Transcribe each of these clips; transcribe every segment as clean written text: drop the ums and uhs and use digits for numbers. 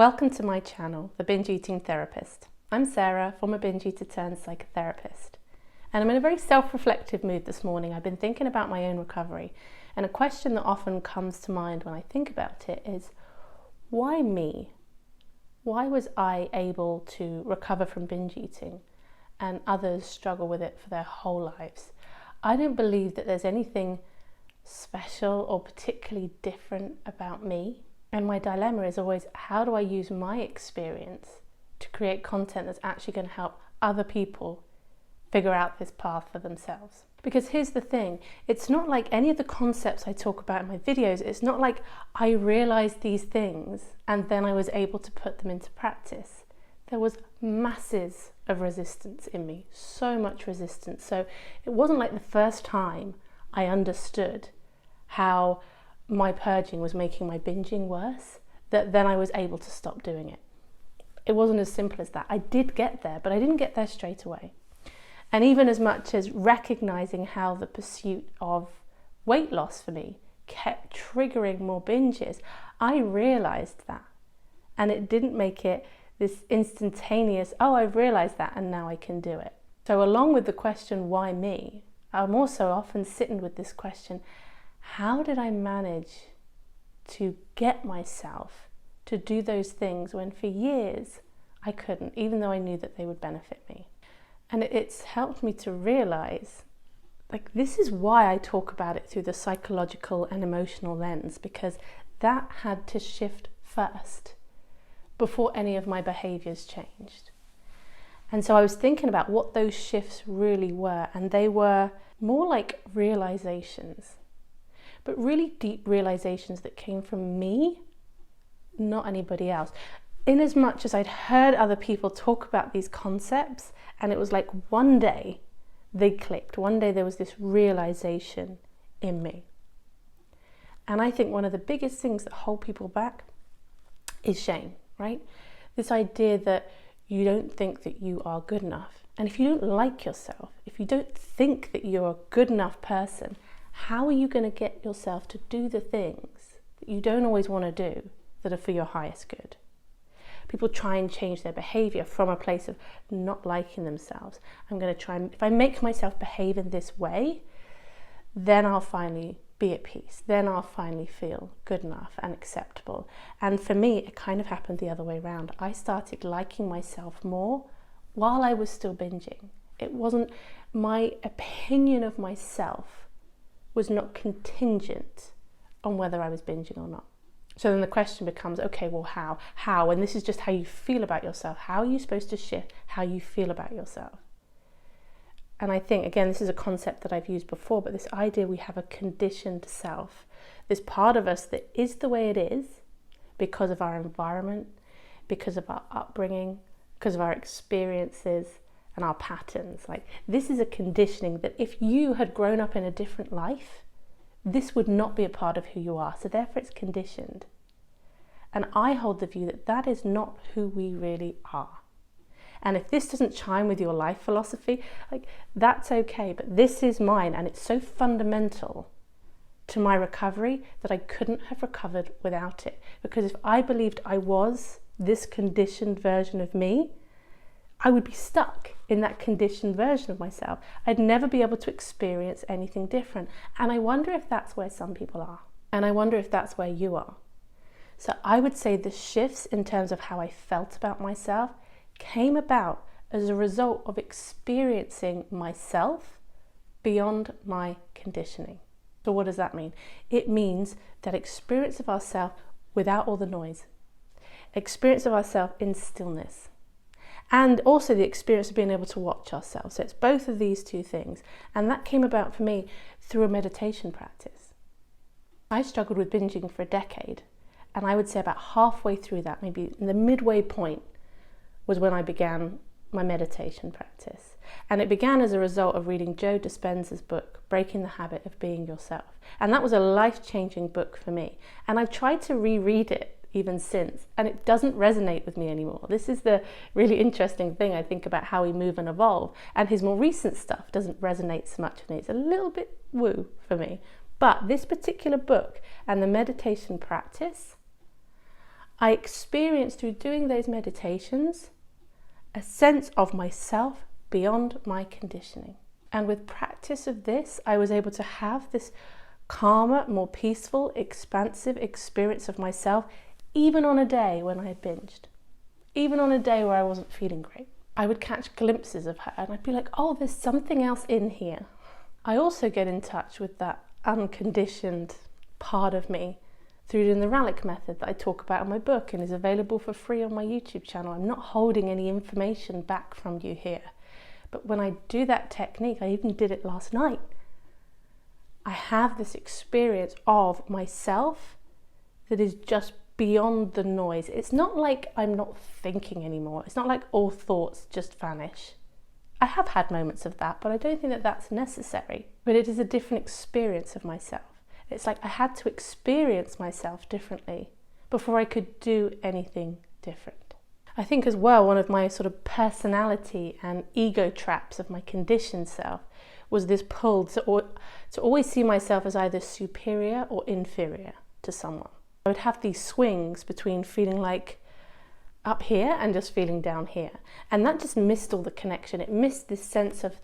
Welcome to my channel, The Binge Eating Therapist. I'm Sarah, former binge eater turned psychotherapist. And I'm in a very self-reflective mood this morning. I've been thinking about my own recovery, and a question that often comes to mind when I think about it is, why me? Why was I able to recover from binge eating and others struggle with it for their whole lives? I don't believe that there's anything special or particularly different about me. And my dilemma is always, how do I use my experience to create content that's actually going to help other people figure out this path for themselves? Because here's the thing, it's not like any of the concepts I talk about in my videos, it's not like I realized these things and then I was able to put them into practice. There was masses of resistance in me, so much resistance. So it wasn't like the first time I understood how my purging was making my binging worse, that then I was able to stop doing it. It wasn't as simple as that. I did get there, but I didn't get there straight away. And even as much as recognizing how the pursuit of weight loss for me kept triggering more binges, I realized that. And it didn't make it this instantaneous, oh, I've realized that and now I can do it. So along with the question, why me? I'm also often sitting with this question, how did I manage to get myself to do those things when for years I couldn't, even though I knew that they would benefit me? And it's helped me to realize, like, this is why I talk about it through the psychological and emotional lens, because that had to shift first before any of my behaviors changed. And so I was thinking about what those shifts really were, and they were more like realizations. But really deep realizations that came from me, not anybody else. In as much as I'd heard other people talk about these concepts, and it was like one day they clicked. One day there was this realization in me. And I think one of the biggest things that hold people back is shame, right? This idea that you don't think that you are good enough. And if you don't like yourself, if you don't think that you're a good enough person, how are you going to get yourself to do the things that you don't always want to do that are for your highest good? People try and change their behavior from a place of not liking themselves. I'm going to try and, if I make myself behave in this way, then I'll finally be at peace. Then I'll finally feel good enough and acceptable. And for me, it kind of happened the other way around. I started liking myself more while I was still binging. It wasn't, my opinion of myself was not contingent on whether I was binging or not. So then the question becomes, okay, well, how? How? And this is just how you feel about yourself. How are you supposed to shift how you feel about yourself? And I think, again, this is a concept that I've used before, but this idea we have a conditioned self, this part of us that is the way it is because of our environment, because of our upbringing, because of our experiences, and our patterns. Like, this is a conditioning that if you had grown up in a different life, this would not be a part of who you are. So therefore it's conditioned. And I hold the view that that is not who we really are. And if this doesn't chime with your life philosophy, like, that's okay, but this is mine, and it's so fundamental to my recovery that I couldn't have recovered without it. Because if I believed I was this conditioned version of me, I would be stuck in that conditioned version of myself. I'd never be able to experience anything different. And I wonder if that's where some people are. And I wonder if that's where you are. So I would say the shifts in terms of how I felt about myself came about as a result of experiencing myself beyond my conditioning. So what does that mean? It means that experience of ourselves without all the noise. Experience of ourselves in stillness. And also the experience of being able to watch ourselves. So it's both of these two things. And that came about for me through a meditation practice. I struggled with binging for a decade. And I would say about halfway through that, maybe in the midway point, was when I began my meditation practice. And it began as a result of reading Joe Dispenza's book, Breaking the Habit of Being Yourself. And that was a life-changing book for me. And I've tried to reread it even since, and it doesn't resonate with me anymore. This is the really interesting thing I think about how we move and evolve, and his more recent stuff doesn't resonate so much with me. It's a little bit woo for me. But this particular book and the meditation practice, I experienced through doing those meditations a sense of myself beyond my conditioning. And with practice of this, I was able to have this calmer, more peaceful, expansive experience of myself, even on a day when I had binged. Even on a day where I wasn't feeling great. I would catch glimpses of her and I'd be like, oh, there's something else in here. I also get in touch with that unconditioned part of me through doing the Rallick method that I talk about in my book and is available for free on my YouTube channel. I'm not holding any information back from you here. But when I do that technique, I even did it last night, I have this experience of myself that is just beyond the noise. It's not like I'm not thinking anymore. It's not like all thoughts just vanish. I have had moments of that, but I don't think that that's necessary. But it is a different experience of myself. It's like I had to experience myself differently before I could do anything different. I think as well, one of my sort of personality and ego traps of my conditioned self was this pull to always see myself as either superior or inferior to someone. I would have these swings between feeling like up here and just feeling down here. And that just missed all the connection. It missed this sense of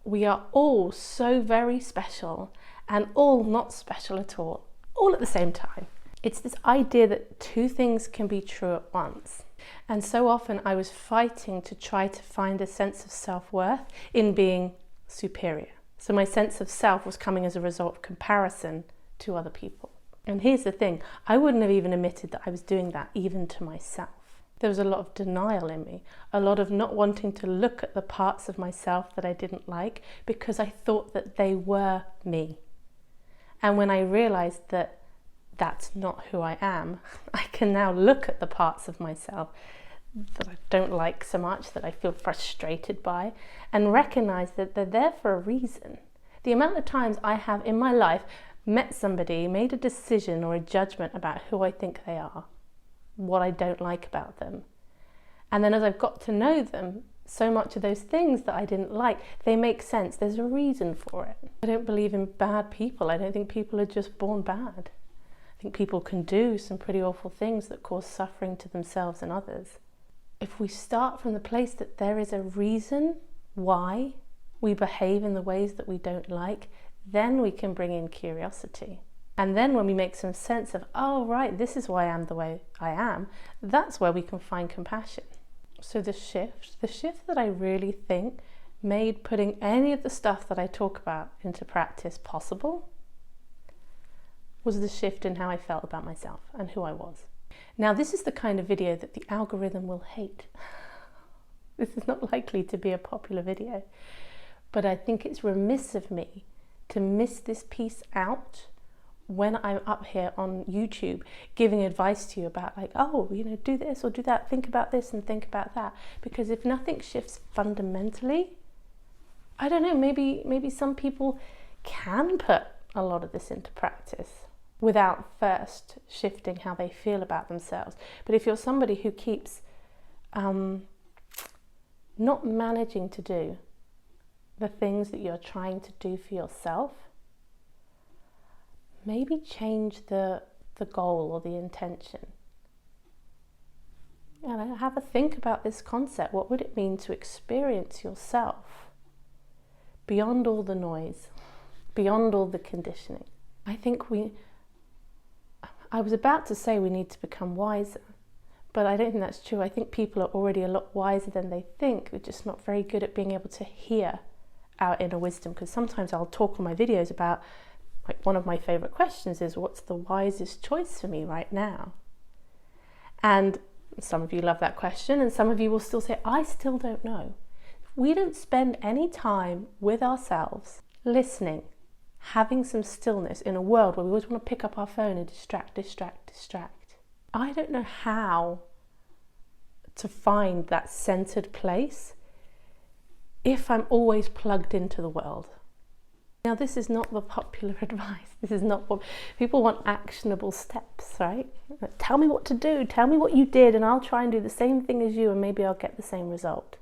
we are all so very special and all not special at all at the same time. It's this idea that two things can be true at once. And so often I was fighting to try to find a sense of self-worth in being superior. So my sense of self was coming as a result of comparison to other people. And here's the thing, I wouldn't have even admitted that I was doing that even to myself. There was a lot of denial in me, a lot of not wanting to look at the parts of myself that I didn't like because I thought that they were me. And when I realized that that's not who I am, I can now look at the parts of myself that I don't like so much, that I feel frustrated by, and recognize that they're there for a reason. The amount of times I have in my life met somebody, made a decision or a judgment about who I think they are, what I don't like about them. And then as I've got to know them, so much of those things that I didn't like, they make sense. There's a reason for it. I don't believe in bad people. I don't think people are just born bad. I think people can do some pretty awful things that cause suffering to themselves and others. If we start from the place that there is a reason why we behave in the ways that we don't like, then we can bring in curiosity. And then when we make some sense of, oh right, this is why I am the way I am, that's where we can find compassion. So the shift that I really think made putting any of the stuff that I talk about into practice possible was the shift in how I felt about myself and who I was. Now this is the kind of video that the algorithm will hate. This is not likely to be a popular video, but I think it's remiss of me to miss this piece out when I'm up here on YouTube giving advice to you about like, oh, you know, do this or do that, think about this and think about that. Because if nothing shifts fundamentally, I don't know, maybe some people can put a lot of this into practice without first shifting how they feel about themselves. But if you're somebody who keeps not managing to do the things that you're trying to do for yourself, maybe change the goal or the intention. And have a think about this concept. What would it mean to experience yourself beyond all the noise, beyond all the conditioning? I think I was about to say we need to become wiser, but I don't think that's true. I think people are already a lot wiser than they think. We're just not very good at being able to hear our inner wisdom, because sometimes I'll talk on my videos about, like, one of my favorite questions is, what's the wisest choice for me right now? And some of you love that question, and some of you will still say, I still don't know. We don't spend any time with ourselves, listening, having some stillness in a world where we always want to pick up our phone and distract. I don't know how to find that centered place if I'm always plugged into the world. Now, this is not the popular advice. This is not what people want. Actionable steps, right? Tell me what to do. Tell me what you did and I'll try and do the same thing as you and maybe I'll get the same result.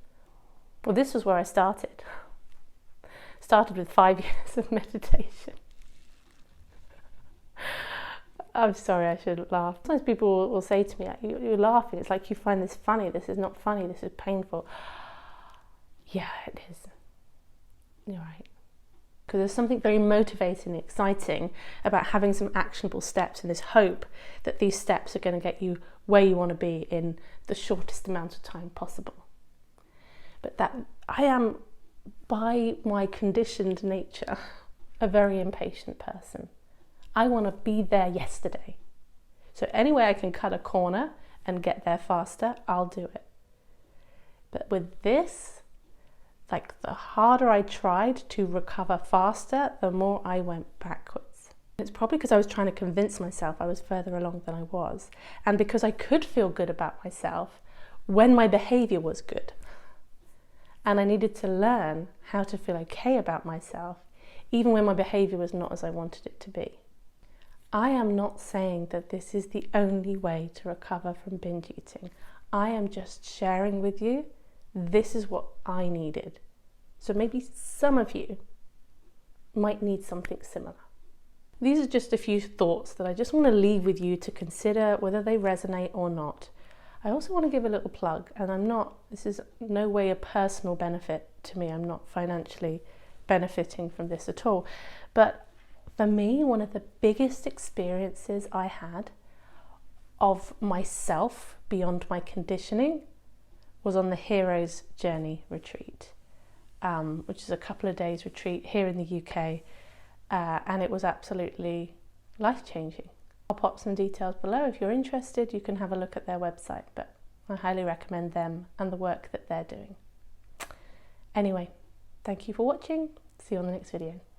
Well, this was where I started. Started with 5 years of meditation. I'm sorry, I shouldn't laugh. Sometimes people will say to me, you're laughing, it's like you find this funny. This is not funny, this is painful. Yeah, it is. You're right. Because there's something very motivating and exciting about having some actionable steps and this hope that these steps are going to get you where you want to be in the shortest amount of time possible. But that I am, by my conditioned nature, a very impatient person. I want to be there yesterday. So any way I can cut a corner and get there faster, I'll do it. But with this, like, the harder I tried to recover faster, the more I went backwards. It's probably because I was trying to convince myself I was further along than I was, and because I could feel good about myself when my behavior was good. And I needed to learn how to feel okay about myself, even when my behavior was not as I wanted it to be. I am not saying that this is the only way to recover from binge eating. I am just sharing with you, this is what I needed. So maybe some of you might need something similar. These are just a few thoughts that I just want to leave with you to consider whether they resonate or not. I also want to give a little plug, and this is no way a personal benefit to me. I'm not financially benefiting from this at all. But for me, one of the biggest experiences I had of myself beyond my conditioning was on the Hero's Journey retreat, which is a couple of days retreat here in the UK, and it was absolutely life-changing. I'll pop some details below. If you're interested, you can have a look at their website, but I highly recommend them and the work that they're doing. Anyway, thank you for watching. See you on the next video.